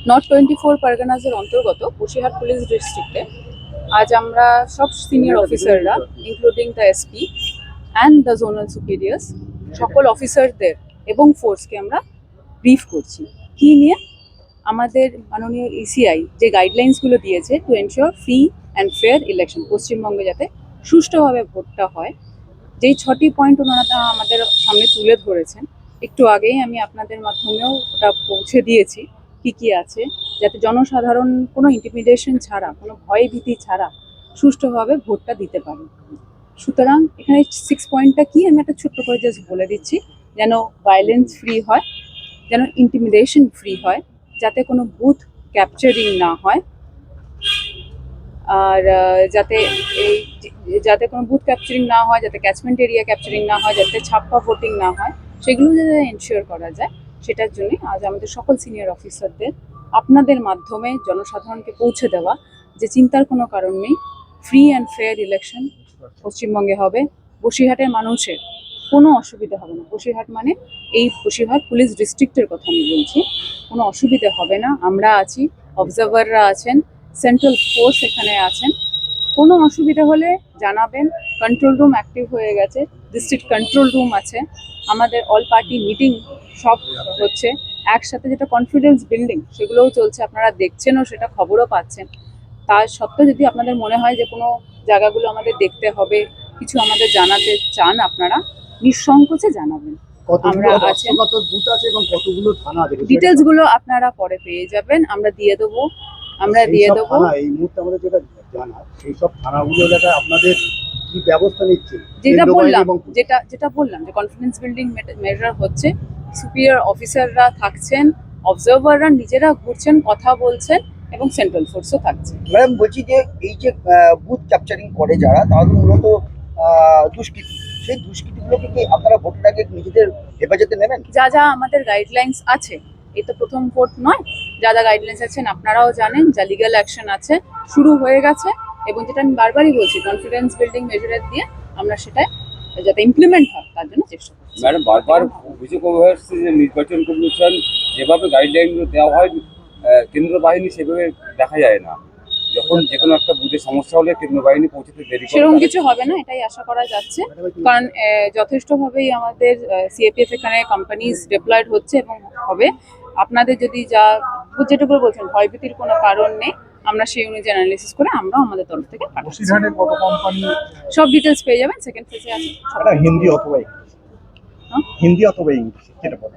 North 24 পারগানাসের অন্তর্গত Basirhat police ডিস্ট্রিক্টে আজ আমরা সব সিনিয়র অফিসাররা including the SP and the zonal সুপিরিয়ার্স সকল অফিসারদের এবং ফোর্সকে আমরা ব্রিফ করছি কি নিয়ে আমাদের মাননীয় ইসিআই যে গাইডলাইন্সগুলো দিয়েছে to ensure free and fair election পশ্চিমবঙ্গে যাতে সুষ্ঠুভাবে ভোটটা হয়, যেই 6টি পয়েন্ট ওনারা আমাদের সামনে তুলে ধরেছেন। একটু আগেই আমি আপনাদের মাধ্যমেও ওটা পৌঁছে দিয়েছি কি কি আছে, যাতে জনসাধারণ কোনো ইন্টিমিডেশন ছাড়া, কোনো ভয় ভীতি ছাড়া সুষ্ঠুভাবে ভোটটা দিতে পারে। সুতরাং এখানে 6 পয়েন্টটা কি আমি একটা ছোট্ট করে জাস্ট বলে দিচ্ছি। যেন ভায়োলেন্স ফ্রি হয়, যেন ইন্টিমিডেশন ফ্রি হয়, যাতে কোনো বুথ ক্যাপচারিং না হয়, আর যাতে কোনো বুথ ক্যাপচারিং না হয়, যাতে ক্যাচমেন্ট এরিয়া ক্যাপচারিং না হয়, যাতে ছাপ্পা ভোটিং না হয়, সেগুলো যাতে এনশিওর করা যায়, সেটার জন্য আজ আমাদের সকল সিনিয়র অফিসারদের আপনাদের মাধ্যমে জনসাধারণকে পৌঁছে দেওয়া যে চিন্তার কোনো কারণ নেই, ফ্রি অ্যান্ড ফেয়ার ইলেকশন পশ্চিমবঙ্গে হবে। বসিরহাটের মানুষের কোনো অসুবিধা হবে না। বসিরহাট মানে এই বসিরহাট পুলিশ ডিস্ট্রিক্টের কথা আমি বলছি, কোনো অসুবিধা হবে না। আমরা আছি, অবজারভাররা আছেন, সেন্ট্রাল ফোর্স এখানে আছেন। কোনো অসুবিধা হলে জানাবেন। কন্ট্রোল রুম অ্যাক্টিভ হয়ে গেছে, ডিস্ট্রিক্ট কন্ট্রোল রুম আছে, আমাদের অল পার্টি মিটিং সব হচ্ছে একসাথে, যেটা কনফিডেন্স বিল্ডিং সেগুলোও চলছে, আপনারা দেখছেনও, সেটা খবরও পাচ্ছেন। তার সত্ত্বেও যদি আপনাদের মনে হয় যে কোনো জায়গাগুলো আমাদের দেখতে হবে, কিছু আমাদের জানাতে চান, আপনারা নিঃসংকোচে জানাবেন। আমরা আছেন, ডিটেলস গুলো আপনারা পরে পেয়ে যাবেন, আমরা দিয়ে দেবো। এই মুহূর্তে আমাদের যেটা জানা, সেই সব থানাগুলো এলাকায় আপনাদের কি ব্যবস্থা নিচ্ছে? যেটা বললাম যে কনফিডেন্স বিল্ডিং মেজার হচ্ছে, সুপিরিয়র অফিসাররা থাকছেন, অবজারভাররা নিজেরা ঘুরছেন, কথা বলছেন, এবং সেন্ট্রাল ফোর্সও থাকছে। ম্যাডাম বলছি যে এই যে বুথ ক্যাপচারিং করে যারা, তারা মূলত দুষ্কৃতী, সেই দুষ্কৃতীগুলোকে কি আপনারা ভোটের আগে নিজেদের হেফাজতে নেবেন? যা যা আমাদের গাইডলাইন্স আছে, এই তো প্রথম ভোট নয়, যা যা গাইডলাইন্স আছেন আপনারাও জানেন, যা লিগ্যাল অ্যাকশন আছে শুরু হয়ে গেছে, এবং যেটা আমি বারবারই বলছি কনফিডেন্স বিল্ডিং মেজার দিয়ে আমরা সেটা যাতে ইমপ্লিমেন্ট হয় তার জন্য চেষ্টা করছি। ম্যাডাম, বারবার অভিযোগ হয়ে আসছে যে নির্বাচন কমিশন যেভাবে গাইডলাইনগুলো দেওয়া হয়, কেন্দ্র বাহিনী সেভাবে দেখা যায় না। যখন যে কোনো একটা বুথে সমস্যা হলে কেন্দ্র বাহিনী পৌঁছতে দেরি করে, সেরকম কিছু হবে না, এটাই আশা করা যাচ্ছে। কারণ যথেষ্টভাবেই আমাদের সিএপিএফ এখানে কোম্পানিজ ডিপ্লয়েড হচ্ছে এবং হবে। আপনাদের যদি যেটুকু বলছেন ভয়ভীতির কোনো কারণ নেই, আমরা সেই অনুযায়ী অ্যানালিসিস করে আমরাও আমাদের তরফ থেকে সব ডিটেলস পেয়ে যাবেন। সেকেন্ড ফেজে আছে, হিন্দি অথবা ইংলিশ, যেটা বলেন।